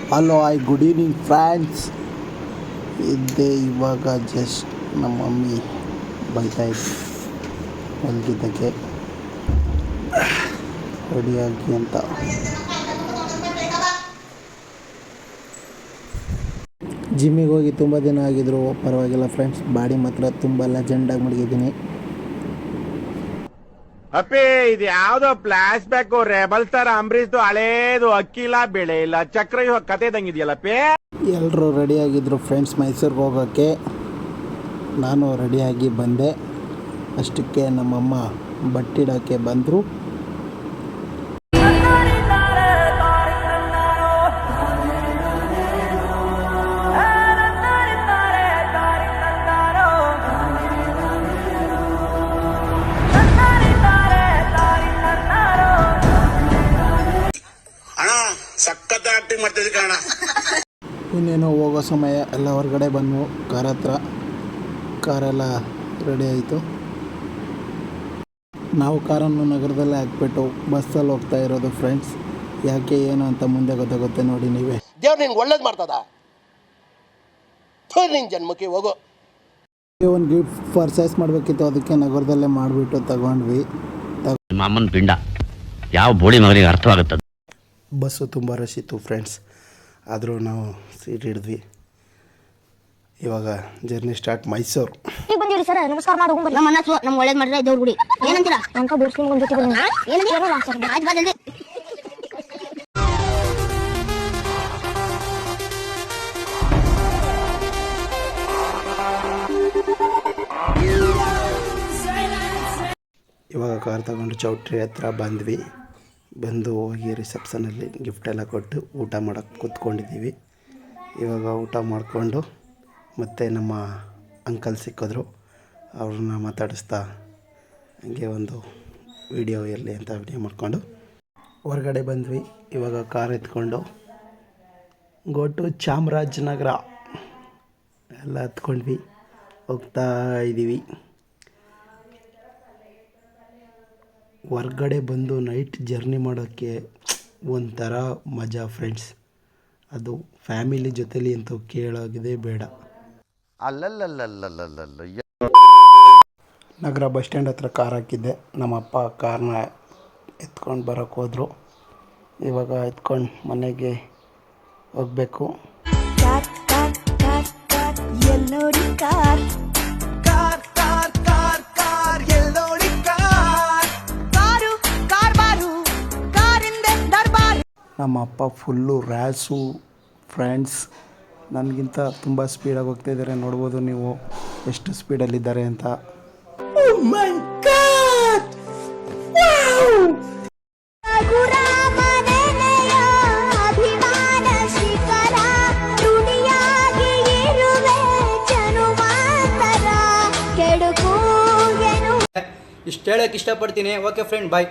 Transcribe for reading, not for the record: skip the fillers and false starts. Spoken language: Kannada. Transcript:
Hello hi good evening friends. ಇದ್ದೆ ಇವಾಗ ಜಸ್ಟ್ ನಮ್ಮ ಮಮ್ಮಿ ಬೈತಾ ಇದ್ದೆ ಮಲಗಿದ್ದಕ್ಕೆ ರೆಡಿಯಾಗಿ ಅಂತ. ಜಿಮ್ಮಿಗೆ ಹೋಗಿ ತುಂಬ ದಿನ ಆಗಿದ್ರು, ಪರವಾಗಿಲ್ಲ ಫ್ರೆಂಡ್ಸ್. ಬಾಡಿ ಮಾತ್ರ ತುಂಬ ಲೆಜೆಂಡಾಗಿ ಮಡಗಿದ್ದೀನಿ. ಅಪ್ಪಿ ಇದು ಯಾವ್ದೋ ಫ್ಲಾಶ್ ಬ್ಯಾಕ್ ರೆಬಲ್ ಸ್ಟಾರ್ ಅಂಬರೀಶ್ದು ಹಳೇದು ಅಕ್ಕಿಲ್ಲ ಬೆಳೆ ಇಲ್ಲ ಚಕ್ರ ಇವಾಗ ಕತೆ ಇದಂಗಿದೆಯಲ್ಲಪ್ಪಿ. ಎಲ್ಲರೂ ರೆಡಿಯಾಗಿದ್ದರು ಫ್ರೆಂಡ್ಸ್ ಮೈಸೂರಿಗೆ ಹೋಗೋಕ್ಕೆ. ನಾನು ರೆಡಿಯಾಗಿ ಬಂದೆ. ಅಷ್ಟಕ್ಕೆ ನಮ್ಮಮ್ಮ ಬಟ್ಟಿಡೋಕ್ಕೆ ಬಂದರು. ಸಖತ್ ಆಕ್ಟಿಂಗ್ ಮಾಡ್ತಿದ್ದೆ ಕಾರಣ. ಇನ್ನೇನು ಹೋಗೋ ಸಮಯ ಎಲ್ಲ ಹೊರಗಡೆ ಬಂದು ಕಾರ್ ಹತ್ರ. ಕಾರೆಲ್ಲ ರೆಡಿ ಆಯಿತು. ನಾವು ಕಾರನ್ನು ನಗರದಲ್ಲೇ ಹಾಕ್ಬಿಟ್ಟು ಬಸ್ಸಲ್ಲಿ ಹೋಗ್ತಾ ಇರೋದು ಫ್ರೆಂಡ್ಸ್. ಯಾಕೆ ಏನು ಅಂತ ಮುಂದೆ ಗೊತ್ತಾಗುತ್ತೆ ನೋಡಿ ನೀವೇ. ದೇವ್ರು ನಿನ್ಗೆ ಒಳ್ಳೇದು ಮಾಡ್ತದ, ನಿನ್ನ ಜನ್ಮಕ್ಕೆ ಹೋಗೋ. ಒಂದು ಗಿಫ್ಟ್ ಪರ್ಚೇಸ್ ಮಾಡಬೇಕಿತ್ತು, ಅದಕ್ಕೆ ನಗರದಲ್ಲೇ ಮಾಡಿಬಿಟ್ಟು ತಗೊಂಡ್ವಿ. ಮಾಮನ್ ಪಿಂಡ ಯಾವ ಬೋಳಿ ಮಗನಿಗೆ ಅರ್ಥವಾಗುತ್ತದೆ. ಬಸ್ಸು ತುಂಬ ರಶ್ ಇತ್ತು ಫ್ರೆಂಡ್ಸ್, ಆದರೂ ನಾವು ಸೀಟ್ ಹಿಡಿದ್ವಿ. ಇವಾಗ ಜರ್ನಿ ಸ್ಟಾರ್ಟ್ ಮೈಸೂರು. ಬಂದಿರಿ ಸರ್, ನಮಸ್ಕಾರ ಮಾಡಿ ಹೋಗ್ಬರ್ರಿ. ನಮ್ಮ ಅಣ್ಣ ನಮ್ಗೆ ಒಳ್ಳೇದು ಮಾಡಿದ್ರೆ ದೇವ್ರ ಗುಡಿ ಏನಂತೀರಾ? ಅಂಕ ಬೋರ್ಸ್ಕೊಂಡು ಒಂದು ಜೊತೆ ಬರೋಣ. ಏನಂತೀರಾ ಸರ್? ಆಯ್ತು ಬಾ ಜಲ್ದಿ. ಇವಾಗ ಕಾರ್ ತಗೊಂಡು ಚೌಟ್ರಿ ಹತ್ರ ಬಂದ್ವಿ. ಬಂದು ಹೋಗಿ ರಿಸೆಪ್ಷನಲ್ಲಿ ಗಿಫ್ಟೆಲ್ಲ ಕೊಟ್ಟು ಊಟ ಮಾಡೋಕ್ಕೆ ಕೂತ್ಕೊಂಡಿದ್ದೀವಿ. ಇವಾಗ ಊಟ ಮಾಡಿಕೊಂಡು ಮತ್ತೆ ನಮ್ಮ ಅಂಕಲ್ ಸಿಕ್ಕಿದ್ರು, ಅವ್ರನ್ನ ಮಾತಾಡಿಸ್ತಾ ಹಂಗೆ ಒಂದು ವಿಡಿಯೋ ಇರಲಿ ಅಂತ ವಿಡಿಯೋ ಮಾಡಿಕೊಂಡು ಹೊರಗಡೆ ಬಂದ್ವಿ. ಇವಾಗ ಕಾರ್ ಎತ್ಕೊಂಡು ಗೋಟು ಚಾಮರಾಜನಗರ ಎಲ್ಲ ಹತ್ಕೊಂಡ್ವಿ, ಹೋಗ್ತಾ ಇದ್ದೀವಿ. ಹೊರ್ಗಡೆ ಬಂದು ನೈಟ್ ಜರ್ನಿ ಮಾಡೋಕ್ಕೆ ಒಂಥರ ಮಜಾ ಫ್ರೆಂಡ್ಸ್. ಅದು ಫ್ಯಾಮಿಲಿ ಜೊತೆಲಿ ಅಂತೂ ಕೇಳೋಗಿದೆ ಬೇಡ. ನಗರ ಬಸ್ ಸ್ಟ್ಯಾಂಡ್ ಹತ್ರ ಕಾರ್ ಹಾಕಿದ್ದೆ. ನಮ್ಮಪ್ಪ ಕಾರ್ನ ಎತ್ಕೊಂಡು ಬರೋಕ್ಕೆ ಹೋದರು. ಇವಾಗ ಎತ್ಕೊಂಡು ಮನೆಗೆ ಹೋಗಬೇಕು. ನಮ್ಮ ಅಪ್ಪ ಫುಲ್ಲು ರ್ಯಾಶು ಫ್ರೆಂಡ್ಸ್. ನನಗಿಂತ ತುಂಬ ಸ್ಪೀಡಾಗಿ ಹೋಗ್ತಾಯಿದ್ದಾರೆ, ನೋಡ್ಬೋದು ನೀವು ಎಷ್ಟು ಸ್ಪೀಡಲ್ಲಿದ್ದಾರೆ ಅಂತ. ಇಷ್ಟು ಹೇಳಕ್ಕೆ ಇಷ್ಟಪಡ್ತೀನಿ. ಓಕೆ ಫ್ರೆಂಡ್, ಬಾಯ್.